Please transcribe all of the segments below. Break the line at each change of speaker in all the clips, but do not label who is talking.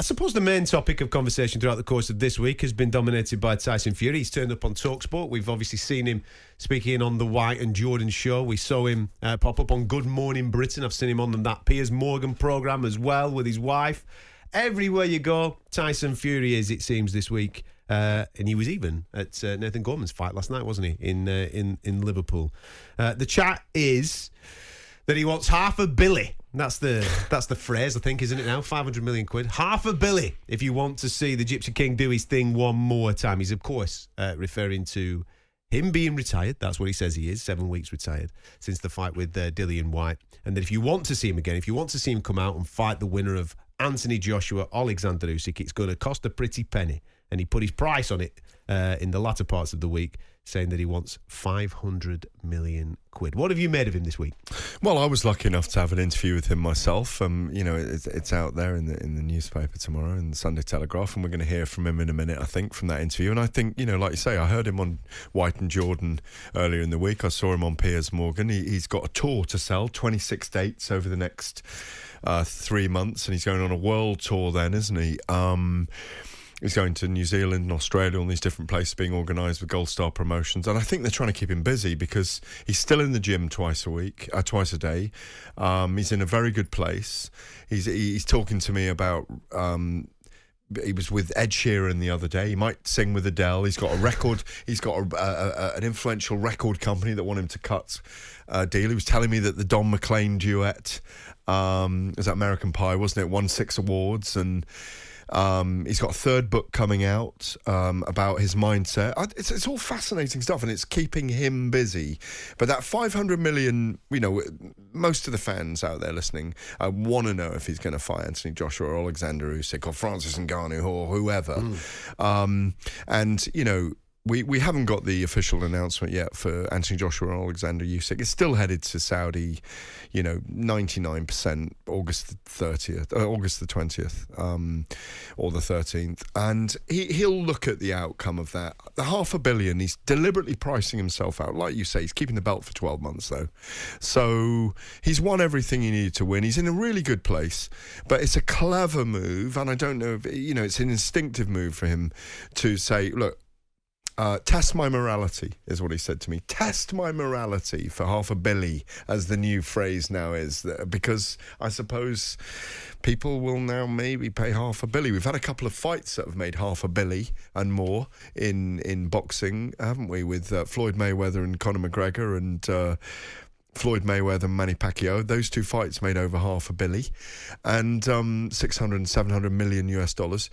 suppose the main topic of conversation throughout the course of this week has been dominated by Tyson Fury. He's turned up on talkSPORT. We've obviously seen him speaking on the White and Jordan show. We saw him pop up on Good Morning Britain. I've seen him on that Piers Morgan programme as well with his wife. Everywhere you go, Tyson Fury is, it seems, this week. And he was even at Nathan Gorman's fight last night, wasn't he, in Liverpool? The chat is that he wants $500 million. That's the phrase, I think, isn't it now? 500 million quid. $500 million if you want to see the Gypsy King do his thing one more time. He's, of course, referring to him being retired. That's what he says he is, 7 weeks retired since the fight with Dillian Whyte. And that if you want to see him again, if you want to see him come out and fight the winner of Anthony Joshua, Alexander Usyk, it's going to cost a pretty penny. And he put his price on it in the latter parts of the week, saying that he wants 500 million quid. What have you made of him this week?
Well, I was lucky enough to have an interview with him myself. It's out there in the newspaper tomorrow, in the Sunday Telegraph, and we're going to hear from him in a minute, I think, from that interview. And I think, like you say, I heard him on White and Jordan earlier in the week. I saw him on Piers Morgan. He's got a tour to sell, 26 dates over the next 3 months, and he's going on a world tour then, isn't he? He's going to New Zealand and Australia, all these different places being organised with Gold Star Promotions. And I think they're trying to keep him busy because he's still in the gym twice a day. He's in a very good place. He's talking to me about... he was with Ed Sheeran the other day. He might sing with Adele. He's got a record. He's got an influential record company that want him to cut a deal. He was telling me that the Don McLean duet, was that American Pie, wasn't it? Won 6 awards, and he's got a third book coming out about his mindset. It's all fascinating stuff, and it's keeping him busy. But that 500 million, most of the fans out there listening want to know if he's going to fight Anthony Joshua or Alexander Usyk or Francis Ngannou or whoever. We haven't got the official announcement yet for Anthony Joshua and Alexander Usyk. It's still headed to Saudi, 99% August the 20th, or the 13th. And he'll look at the outcome of that. The $500 million, he's deliberately pricing himself out. Like you say, he's keeping the belt for 12 months, though. So he's won everything he needed to win. He's in a really good place, but it's a clever move. And I don't know if, it's an instinctive move for him to say, look, test my morality, is what he said to me. Test my morality for $500 million, as the new phrase now is, because I suppose people will now maybe pay $500 million. We've had a couple of fights that have made $500 million and more in boxing, haven't we? With Floyd Mayweather and Conor McGregor, and Floyd Mayweather and Manny Pacquiao. Those 2 fights made over $500 million, and 600 and 700 million US dollars.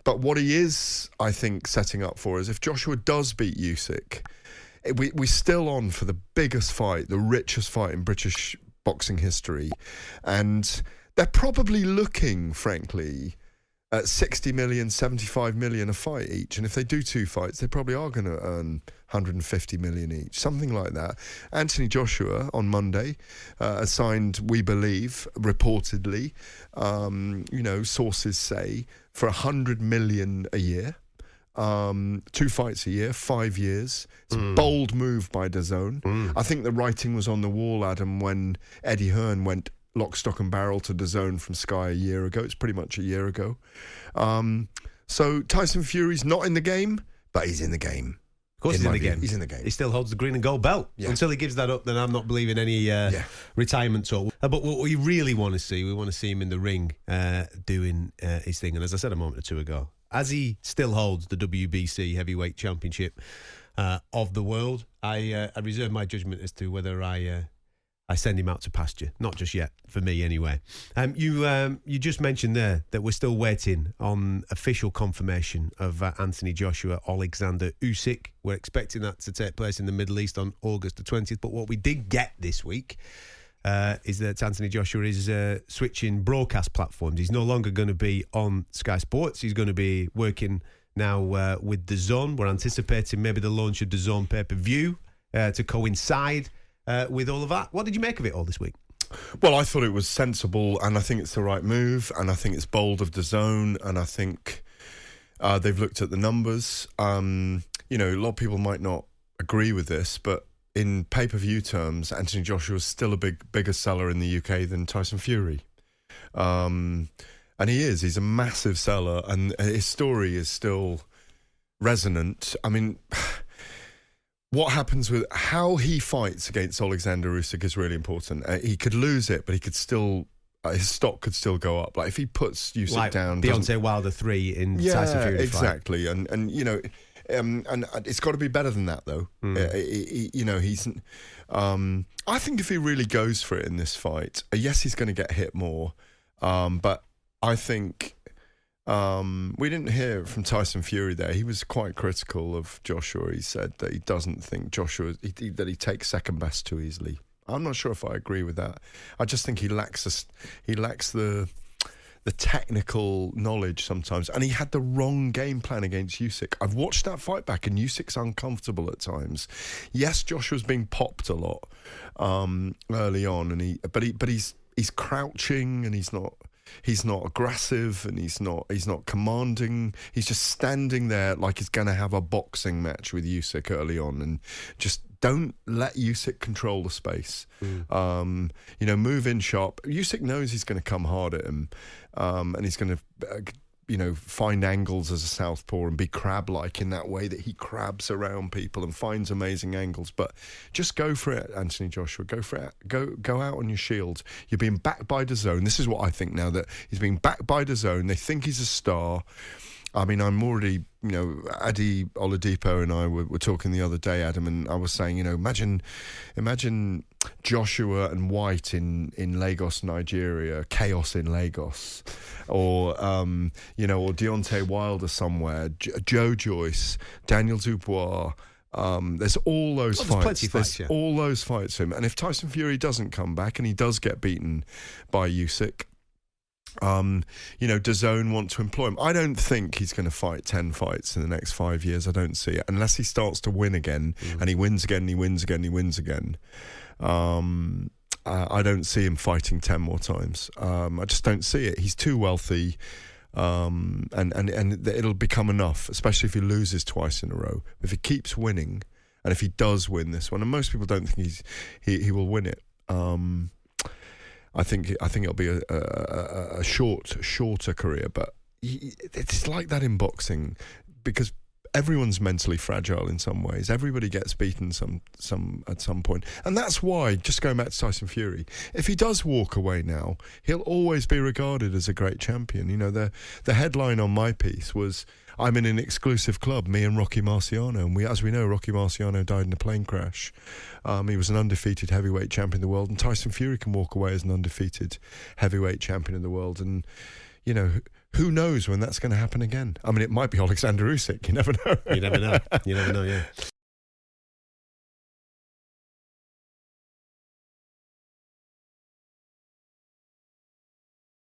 But what he is, I think, setting up for is if Joshua does beat Usyk, we're still on for the biggest fight, the richest fight in British boxing history. And they're probably looking, frankly, at 60 million, 75 million a fight each. And if they do 2 fights, they probably are going to earn 150 million each, something like that. Anthony Joshua on Monday signed, we believe, reportedly, sources say, for 100 million a year, 2 fights a year, 5 years. It's a bold move by DAZN. I think the writing was on the wall, Adam, when Eddie Hearn went lock, stock and barrel to DAZN from Sky a year ago. It's pretty much a year ago. So Tyson Fury's not in the game, but he's in the game.
Of course he's in the game.
He's in the game.
He still holds the green and gold belt. Yeah. Until he gives that up, then I'm not believing any retirement talk. But what we really want to see, we want to see him in the ring doing his thing. And as I said a moment or two ago, as he still holds the WBC Heavyweight Championship of the world, I reserve my judgment as to whether I send him out to pasture. Not just yet, for me anyway. You just mentioned there that we're still waiting on official confirmation of Anthony Joshua, Alexander Usyk. We're expecting that to take place in the Middle East on August the 20th. But what we did get this week is that Anthony Joshua is switching broadcast platforms. He's no longer going to be on Sky Sports. He's going to be working now with DAZN. We're anticipating maybe the launch of DAZN pay-per-view to coincide with all of that. What did you make of it all this week?
Well, I thought it was sensible, and I think it's the right move, and I think it's bold of DAZN, and I think they've looked at the numbers. A lot of people might not agree with this, but in pay-per-view terms, Anthony Joshua is still a bigger seller in the UK than Tyson Fury. And And he is. He's a massive seller, and his story is still resonant. I mean, what happens with how he fights against Alexander Usyk is really important. He could lose it, but he could still... his stock could still go up. Like if he puts Usyk
like
down,
Deontay Wilder 3 in Tyson Fury
exactly.
fight.
And you know, and it's got to be better than that though. You know, he's. I think if he really goes for it in this fight, yes, he's going to get hit more. But I think we didn't hear from Tyson Fury there. He was quite critical of Joshua. He said that he doesn't think Joshua that he takes second best too easily. I'm not sure if I agree with that. I just think he lacks the technical knowledge sometimes, and he had the wrong game plan against Usyk. I've watched that fight back, and Usyk's uncomfortable at times. Yes, Joshua's being popped a lot early on, and but he's crouching, and he's not aggressive, and he's not commanding. He's just standing there like he's going to have a boxing match with Usyk early on, and just don't let Usyk control the space. You know, move in sharp. Usyk knows he's going to come hard at him, and he's going to, you know, find angles as a southpaw and be crab-like in that way that he crabs around people and finds amazing angles. But just go for it, Anthony Joshua. Go for it. Go out on your shield. You're being backed by DAZN. This is what I think now, that he's being backed by DAZN. They think he's a star. I mean, I'm already, you know, Adi Oladipo and I were talking the other day, Adam, and I was saying, you know, imagine Joshua and White in Lagos, Nigeria, chaos in Lagos, or you know, or Deontay Wilder somewhere, Joe Joyce, Daniel Dubois. There's all those fights. There's all those fights for him. And if Tyson Fury doesn't come back and he does get beaten by Usyk, you know, DAZN want to employ him. I don't think he's going to fight 10 fights in the next 5 years. I don't see it unless he starts to win again, and he wins again, and he wins again, and he wins again. I don't see him fighting 10 more times. I just don't see it. He's too wealthy, and it'll become enough, especially if he loses twice in a row. If he keeps winning, and if he does win this one, and most people don't think he will win it. I think it'll be a shorter career, but it's like that in boxing, because everyone's mentally fragile in some ways. Everybody gets beaten at some point, and that's why, just going back to Tyson Fury, if he does walk away now, he'll always be regarded as a great champion. You know, the headline on my piece was, "I'm in an exclusive club, me and Rocky Marciano." And as we know, Rocky Marciano died in a plane crash. He was an undefeated heavyweight champion of the world, and Tyson Fury can walk away as an undefeated heavyweight champion of the world. And, you know, who knows when that's going to happen again? I mean, it might be Alexander Usyk. You never know.
You never know, yeah.